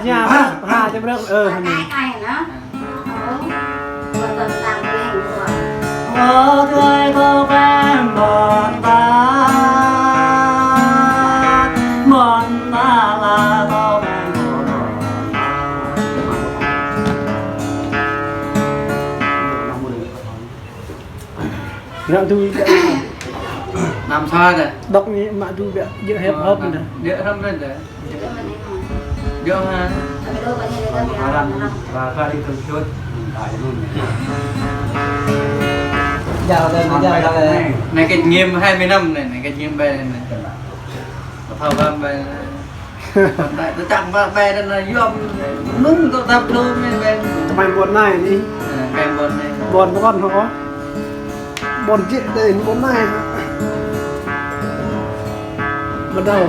nhà ra cho nó cái này nó vừa tuần làm cái hình của Ô tươi cô em bọn ta là cô em của nó tôi làm sao rồi đọc như mà tôi bị dựa hẹp hấp rồi dựa hấp lên rồi dựa ha và ra đi thường chút giờ đây này cái nghiêm 20 năm này cái nghiêm về này thầu vam về tại tôi chẳng vào về đây là dòm nung tôi tập luôn về mày buồn này đi cái buồn này buồn con nó buồn chuyện đây buồn này bắt đầu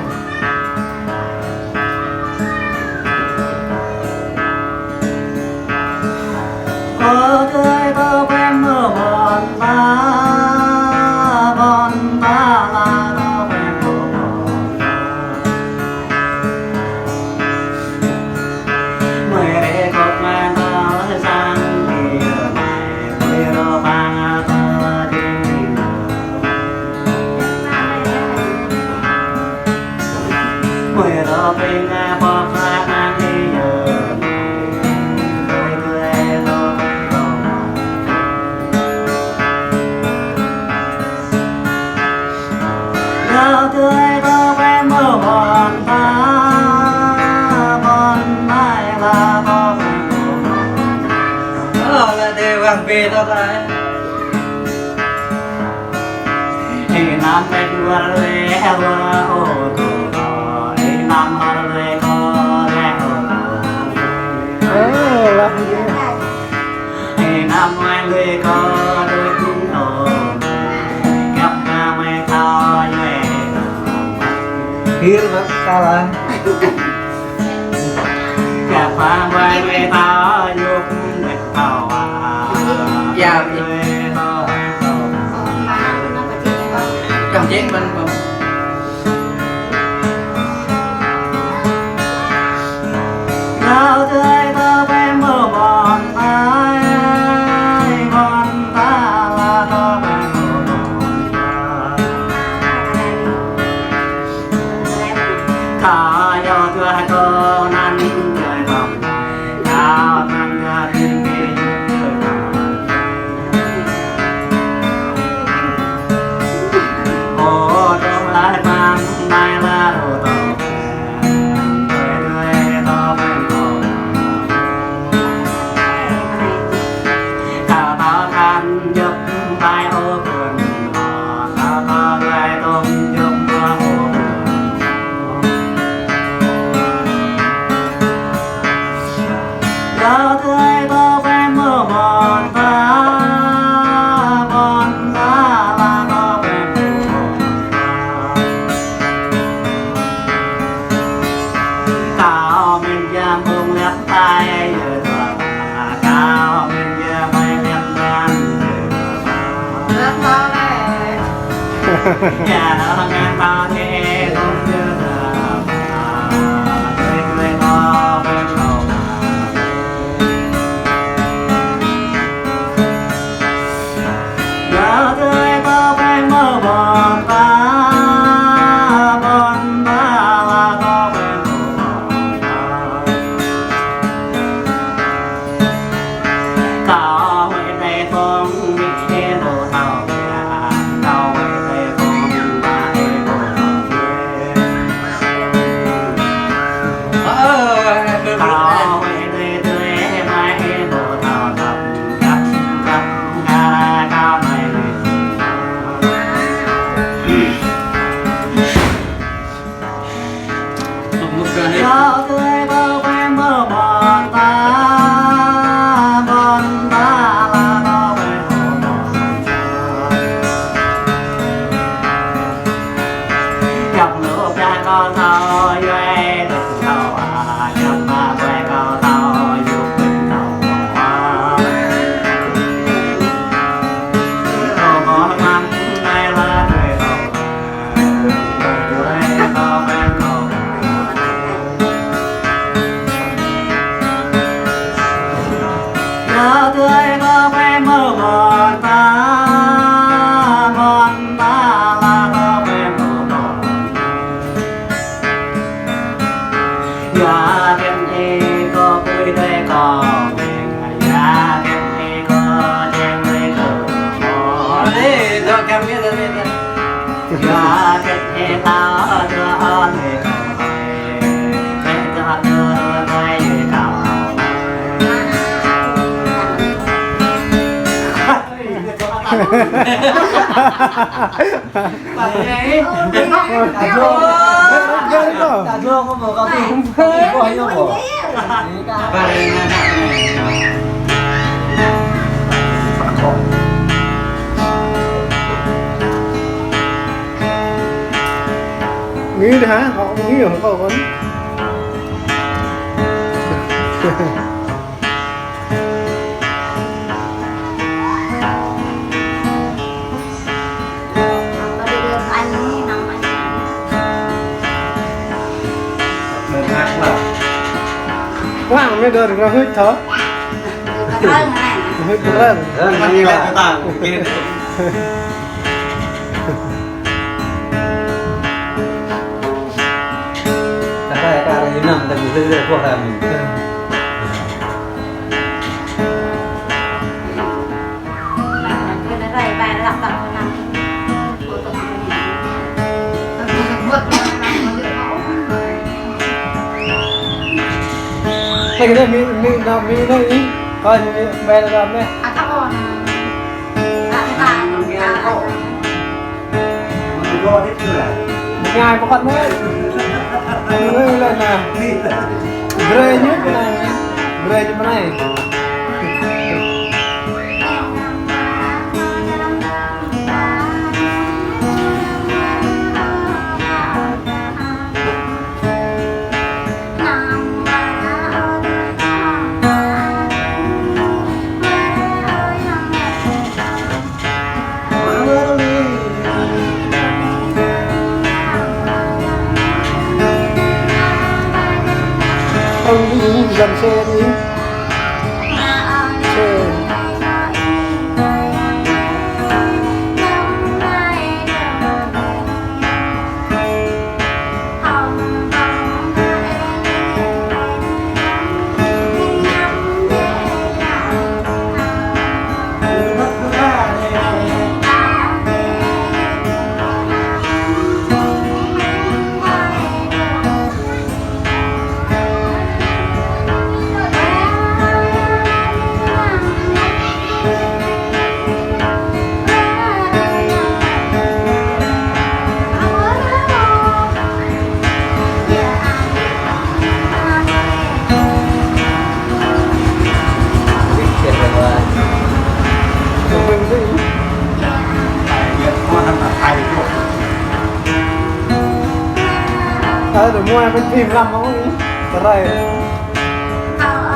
Ô tươi cô em mơ bọn ta là cô em của mười để cột mà tao sang kia này mười đô ba tao đi mười đô bình bỏ ra ăn đi giờ tươi cô em mơ bọn ta bọn mai là cô em là đều bằng về đó đấy thì nam bên qua lê qua ô tô thì nam hoa lê có lê ô làm gì thì nam hoa lê có đôi cung ô gặp ca mê thao về Hir mà sao lại gặp pha vai mê thao dục mê thao dạ mê thao trong chiến binh không Nào tươi cô em mơ bọn ta là cô em của bọn ta thả cho tươi cô năn tươi vòng cao năn ra thiên kỳ ô trong lại mang mai là đồ tàu giúp tay ô quần họ ta người tôm giúp qua ô giờ tươi cô em mơ bọn ta là cô em cao mình giam buông lép tay giờ cao mình giam bay lép nhà nó ngang ta thế không như là người người to bên đầu giờ tươi cô em mơ bọn ta là cô em của bọn ta cao bên đây không biết đồ thảo cao bên đây không nhớ tươi có phải mơ mòn ta là có phải mơ mòn ya bên đi có vui tươi có mình ya bên đi có chen với cờ mò đi cho kem biết rồi ya bên đi ta đưa anh về Cả dương có một cái gì có hay không bỏ nghĩ đi hả họ không nghĩ không có vấn quang mới được nó hơi thở hơi thởมันมีอะไรต่างๆกิน cái này nằm tại vì đây của là mình cái này mình làm mình đây coi về làm đây ngày một con đấy người lên nè gray nhất này gray như thế này ông đi dần xe đi xe rồi mua bên phim làm không ý cái này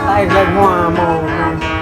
tay lại hòa màu này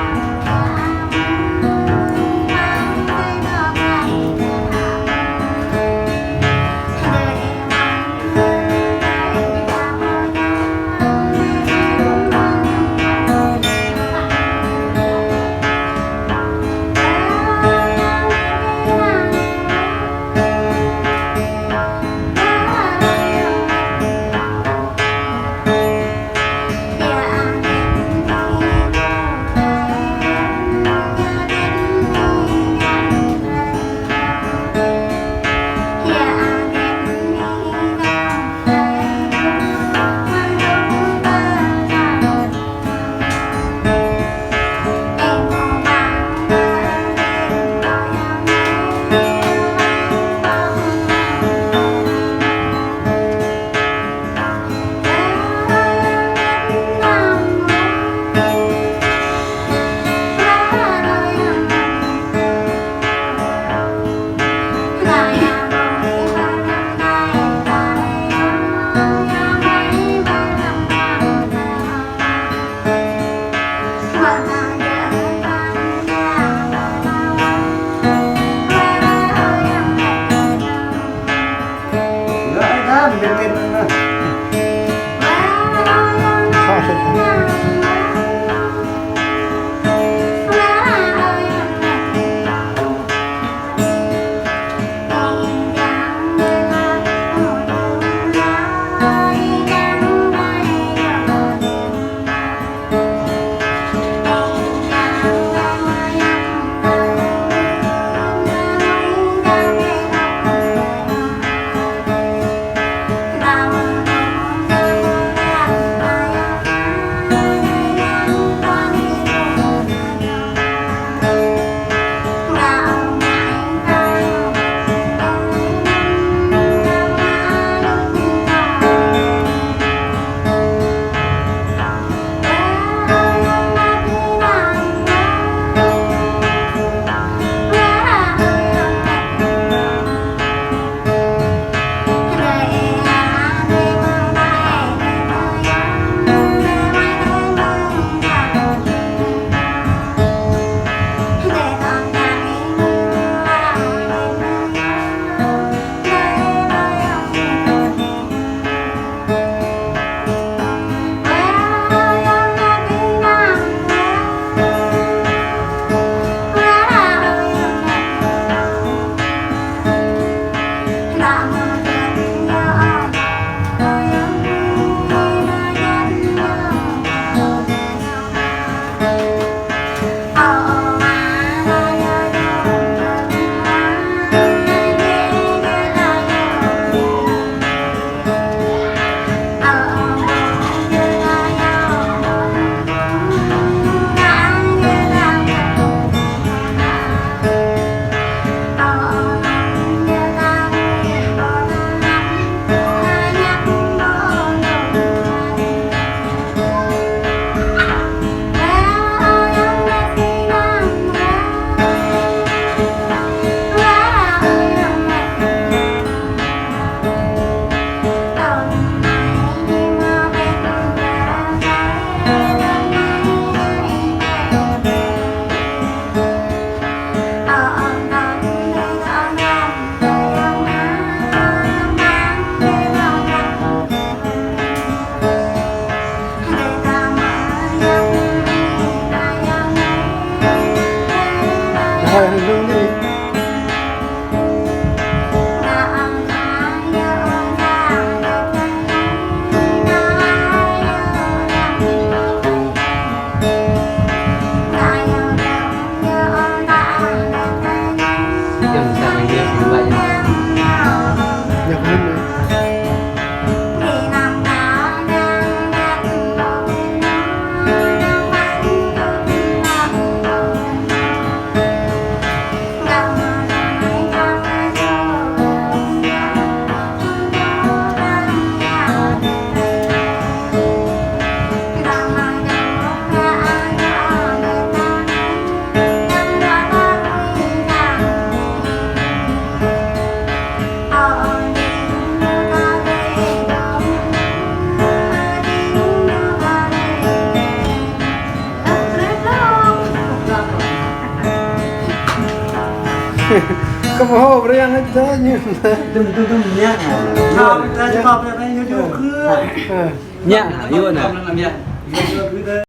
thôi hình dung đi Yang sama dia banyak. nhập lên này không có hộp riêng hết thế nhưng Tum nhá. Nào, ra cho học được đây, YouTube cứ. mà Nhẹ, yêu nè.